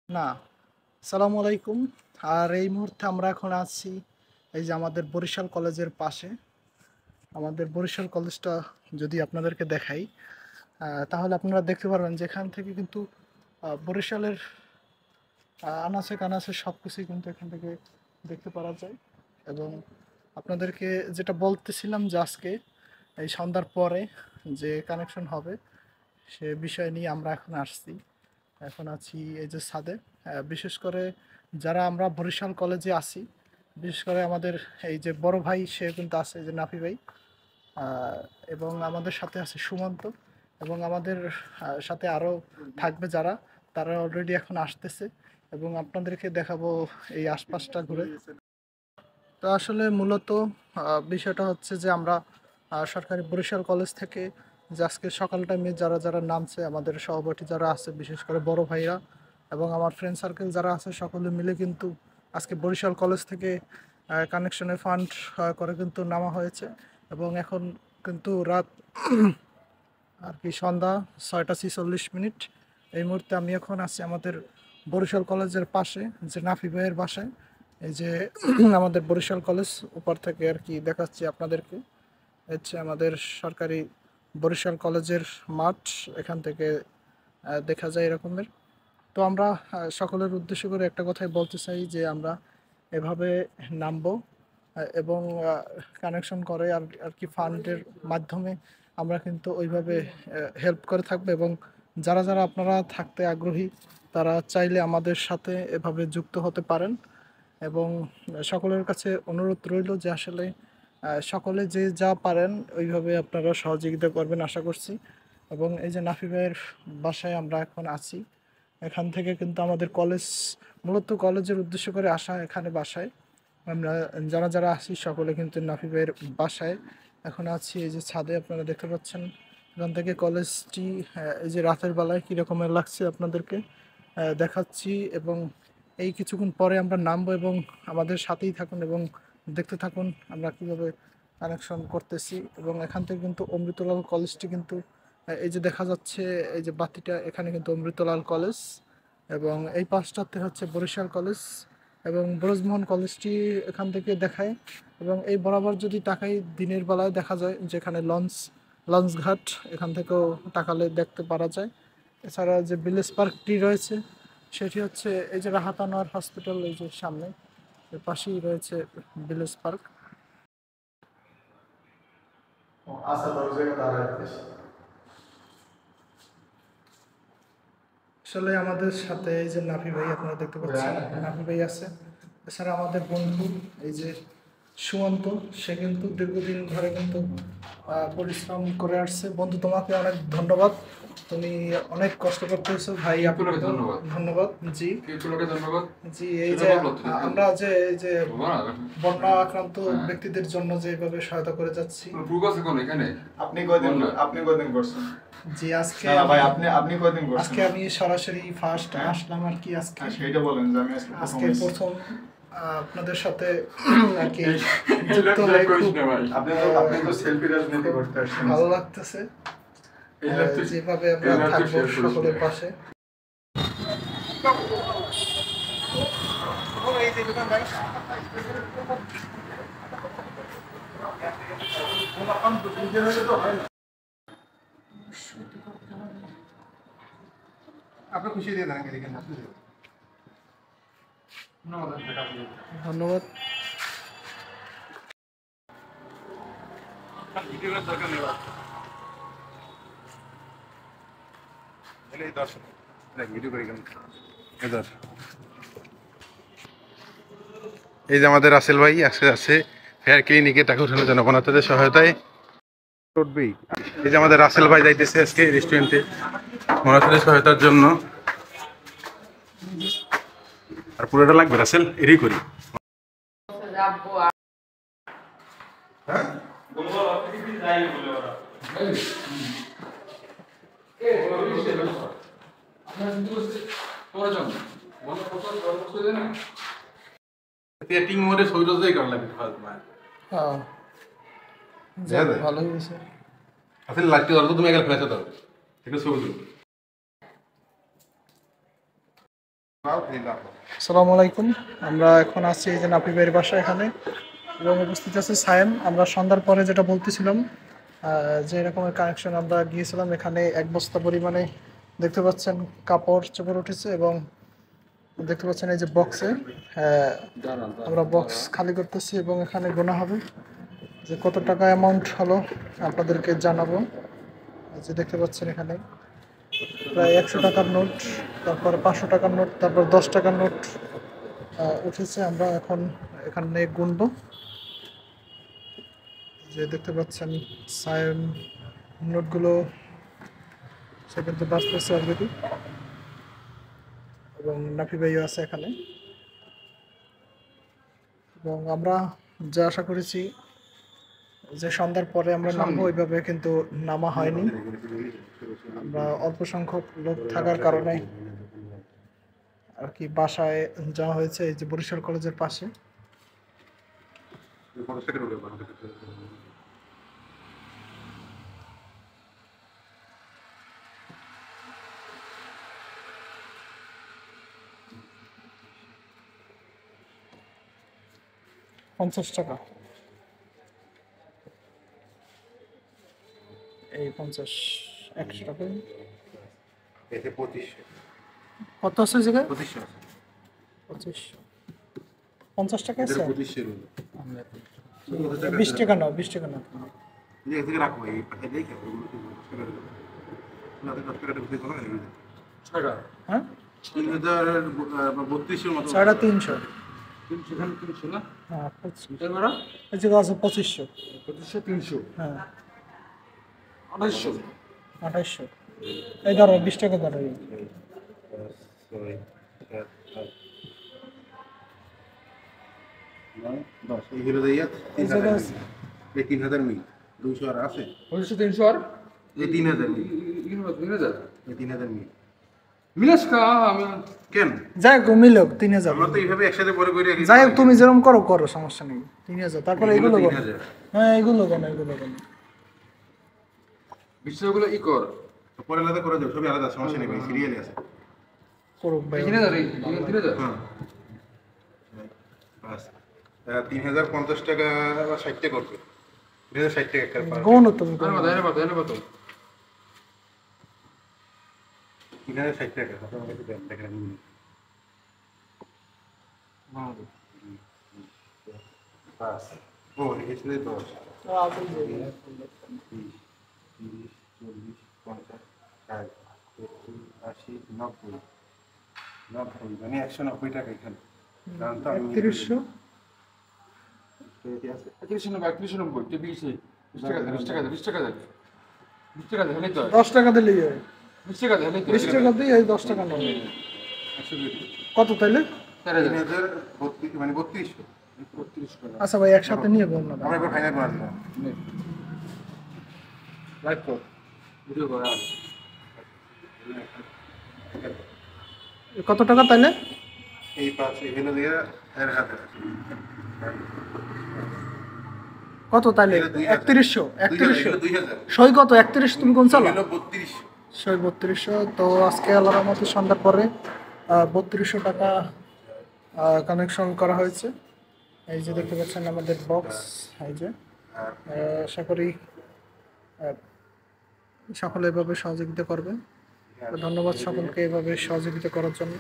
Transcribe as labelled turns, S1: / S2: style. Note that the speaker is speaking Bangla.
S1: না। আসসালামু আলাইকুম। আর এই মুহূর্তে আমরা এখন আছি এই যে আমাদের বরিশাল কলেজের পাশে। আমাদের বরিশাল কলেজটা যদি আপনাদেরকে দেখাই, তাহলে আপনারা দেখতে পারবেন যে এখান থেকে কিন্তু বরিশালের আনাচে কানাচে সব কিছুই কিন্তু এখান থেকে দেখতে পারা যায়। এবং আপনাদেরকে যেটা বলতেছিলাম যে আজকে এই সন্ধ্যার পরে যে কানেকশন হবে সে বিষয় নিয়ে আমরা এখন আসছি। এখন আছি এই যে ছাদে। বিশেষ করে যারা আমরা বরিশাল কলেজে আছি, বিশেষ করে আমাদের এই যে বড় ভাই সে কিন্তু আছে, এই যে নাফি ভাই, আহ, এবং আমাদের সাথে আছে সুমন্ত, এবং আমাদের সাথে আরও থাকবে যারা, তারা অলরেডি এখন আসতেছে এবং আপনাদেরকে দেখাবো এই আশপাশটা ঘুরে। তো আসলে মূলত বিষয়টা হচ্ছে যে আমরা সরকারি বরিশাল কলেজ থেকে যে আজকে সকাল টাইমে যারা যারা নামছে, আমাদের সহপাঠী যারা আছে, বিশেষ করে বড় ভাইরা এবং আমার ফ্রেন্ড সার্কেল যারা আছে, সকলে মিলে কিন্তু আজকে বরিশাল কলেজ থেকে কানেকশনে ফান্ড করে কিন্তু নামা হয়েছে। এবং এখন কিন্তু রাত আর কি সন্ধ্যা 6টা 46 মিনিট। এই মুহূর্তে আমি এখন আছি আমাদের বরিশাল কলেজের পাশে, যে নাফি ভাইয়ের বাসায়। এই যে আমাদের বরিশাল কলেজ উপর থেকে আর কি দেখাচ্ছি আপনাদেরকে। হচ্ছে আমাদের সরকারি বরিশাল কলেজের মাঠ, এখান থেকে দেখা যায় এরকমের। তো আমরা সকলের উদ্দেশ্য করে একটা কথাই বলতে চাই যে আমরা এভাবে নামবো, এবং কানেকশন করে আর আর কি ফান্ডের মাধ্যমে আমরা কিন্তু ওইভাবে হেল্প করে থাকবো। এবং যারা যারা আপনারা থাকতে আগ্রহী, তারা চাইলে আমাদের সাথে এভাবে যুক্ত হতে পারেন। এবং সকলের কাছে অনুরোধ রইল যে আসলে সকলে যে যা পারেন ওইভাবে আপনারা সহযোগিতা করবেন আশা করছি। এবং এই যে নাফি ভাইয়ের বাসায় আমরা এখন আছি, এখান থেকে কিন্তু আমাদের কলেজ, মূলত কলেজের উদ্দেশ্য করে আসা এখানে বাসায় আমরা যারা যারা আছি সকলে কিন্তু নাফি ভাইয়ের বাসায় এখন আছি। এই যে ছাদে আপনারা দেখতে পাচ্ছেন, এখান থেকে কলেজটি এই যে রাতের বেলায় কীরকমের লাগছে আপনাদেরকে দেখাচ্ছি। এবং এই কিছুক্ষণ পরে আমরা নামবো, এবং আমাদের সাথেই থাকুন এবং দেখতে থাকুন আমরা কীভাবে কানেকশন করতেছি। এবং এখান থেকে কিন্তু অমৃতলাল কলেজটি কিন্তু এই যে দেখা যাচ্ছে, এই যে বাতিটা, এখানে কিন্তু অমৃতলাল কলেজ, এবং এই পাশটাতে হচ্ছে বরিশাল কলেজ এবং ব্রজমোহন কলেজটি এখান থেকে দেখায়। এবং এই বরাবর যদি তাকাই, দিনের বেলায় দেখা যায় যেখানে লঞ্চ ঘাট, এখান থেকেও তাকালে দেখতে পারা যায়। এছাড়া যে ভিলেজ পার্কটি রয়েছে সেটি হচ্ছে এই যে রাহাত আনোয়ার হসপিটাল, এই যে সামনে এর পাশেই রয়েছে ভিলেজ পার্ক। আসলে আমাদের সাথে এই যে নাফি ভাই আপনারা দেখতে পাচ্ছেন, নাফি ভাই আছে। এছাড়া আমাদের বন্ধু এই যে সুমন্ত, সে কিন্তু দীর্ঘদিন ধরে কিন্তু পরিশ্রম করে আসছে। বন্ধু, তোমাকে অনেক ধন্যবাদ, তুমি অনেক কষ্ট করতেছো ভাই। আপনাকে ধন্যবাদ। ধন্যবাদ। জি ধন্যবাদ। জি, এই যে আমরা যে এই যে বন্যা আক্রান্ত ব্যক্তিদের জন্য যেভাবে সহায়তা করে যাচ্ছি। আপনি কয়দিন করছেন? জি, আজকে ভাই আপনি কয়দিন করছেন? আজকে আমি সরাসরি ফার্স্ট আসলাম আর কি। আজকে সেইটা বলেন যে আমি আজকে প্রথম আপনাদের সাথে আর কি যুক্ত হয়ে খুব আপনি তো সেলফি রাজনীতি করতে আসছেন, ভালো লাগতেছে যেভাবে আমরা থাকবো সকলের পাশে। আপনি খুশি দিয়ে দেন এখানে। ধন্যবাদ।
S2: এই যে আমাদের রাসেল ভাই আজকে আছে হেয়ার ক্লিনিকে টাকা উঠানোর জন্য বনাতাদের সহায়তায় উঠবেই। এই যে আমাদের রাসেল ভাই যাইতেছে আজকে রেস্টুরেন্টে বনাতাদের সহায়তার জন্য। আর পুরোটা লাগবে রাসেল, এরই করি। টিং মোড়ে সৈরজই করা লাগে
S1: হ্যাঁ, ভালো হয়েছে।
S2: আসলে লাগতে ধরো তুমি এখানে ফেলে দাও, এটা ছবি তুলো।
S1: আসসালামু আলাইকুম। আমরা এখন আছি এই যে নাপি ভাইয়ের বাসা এখানে, এবং উপস্থিত আছে সায়েম। আমরা সন্ধ্যার পরে যেটা বলতেছিলাম, যে এরকমের কানেকশন আমরা গিয়েছিলাম, এখানে 1 বস্তা পরিমাণে দেখতে পাচ্ছেন কাপড় চোপড় উঠেছে, এবং দেখতে পাচ্ছেন এই যে বক্সে আমরা বক্স খালি করতেছি, এবং এখানে গোনা হবে যে কত টাকা অ্যামাউন্ট হলো আপনাদেরকে জানাবো। এই যে দেখতে পাচ্ছেন এখানে প্রায় 100 টাকার নোট, তারপর 500 টাকার নোট, তারপর 10 টাকার নোট উঠেছে। আমরা এখন এখানে গুনবো। যে দেখতে পাচ্ছেন সায়েম নোটগুলো সে কিন্তু বাঁচতেছে অলরেডি, এবং নাফি ভাইও আছে এখানে। এবং আমরা যা আশা করেছি যে সন্ধ্যার পরে আমরা নামবো, ওইভাবে কিন্তু নামা হয়নি। আমরা অল্প সংখ্যক লোক থাকার কারণে আর কি বাসায় যাওয়া হয়েছে, এই যে বরিশাল কলেজের পাশে। 50 টাকা, এই 50 100 টাকা কত আছে জায়গায়? 2500 50 টাকা আছে। 20 টাকা নাও, 20 টাকা নাও। হ্যাঁ, 350। হ্যাঁ, এই জায়গা আছে 2500। হ্যাঁ, 2800। এই ধরো 20 টাকা ধরো। এই জায়গা আছে
S2: 3000 মিল 200 আর আছে
S3: 300 আর
S2: 3000 মিল 3000 মিল
S3: মিলাস কা আমি
S2: কেন
S1: যাই হোক মিলক 3000।
S2: আমরা তো এইভাবে একসাথে পরে করে রাখি।
S1: যাই হোক তুমি যেরকম করো করো, সমস্যা নেই। 3000, তারপরে এগুলো করো।
S2: 3000
S1: হ্যাঁ, এগুলো করো।
S3: বিষয়গুলো ই কর
S2: পরে আলাদা করে দেব, সবই আলাদা, সমস্যা নেই ভাই, সিরিয়ালি আছে।
S1: করুক ভাই।
S3: 3000 এই 3000
S2: হ্যাঁ বাস 3050 টাকা বা 60 টাকা করবে। 3060 টাকা একটা পার।
S1: গৌণ তুমি
S3: আরে বাদ
S2: 3060 টাকা আপনার কাছে দেন টাকা নিন। বাস ও লিখেছিল 10 30 40 50 60 70 80 90 90 মানে 190 টাকা এখানে। কারণ তো আমি
S1: 3100।
S2: আছে
S3: 3190 তে 20 টাকা দে 20 টাকা হলে তো
S1: 10 টাকা দিলেই হয়।
S3: 20 টাকা হলে তো
S1: 20 টাকা দিয়ে এই 10 টাকা নাও।
S2: 120
S1: কত তাইলে?
S2: 3032 মানে 3200
S3: 32 টাকা
S1: আচ্ছা ভাই, একসাথে নিয়ে বল না।
S2: আমরা একবার ফাইনাল করে দিলাম।
S3: লাইক কর ভিডিও কর
S1: কত টাকা তাইলে?
S2: এই পাশে এগুলো দিয়ে এর হাতে
S1: কত তাইলে? 3100।
S2: 2000
S1: সই কত? 31 তুমি কোন চালা?
S2: 3200
S1: সই 3200। তো আজকে আল্লাহর রহমতে সন্ধ্যার পরে 3200 টাকা কানেকশন করা হয়েছে। এই যে দেখতে পাচ্ছেন আমাদের বক্স। এই যে আশা করি সকলে এভাবে সহযোগিতা করবে। ধন্যবাদ সকলকে এভাবে সহযোগিতা করার জন্য।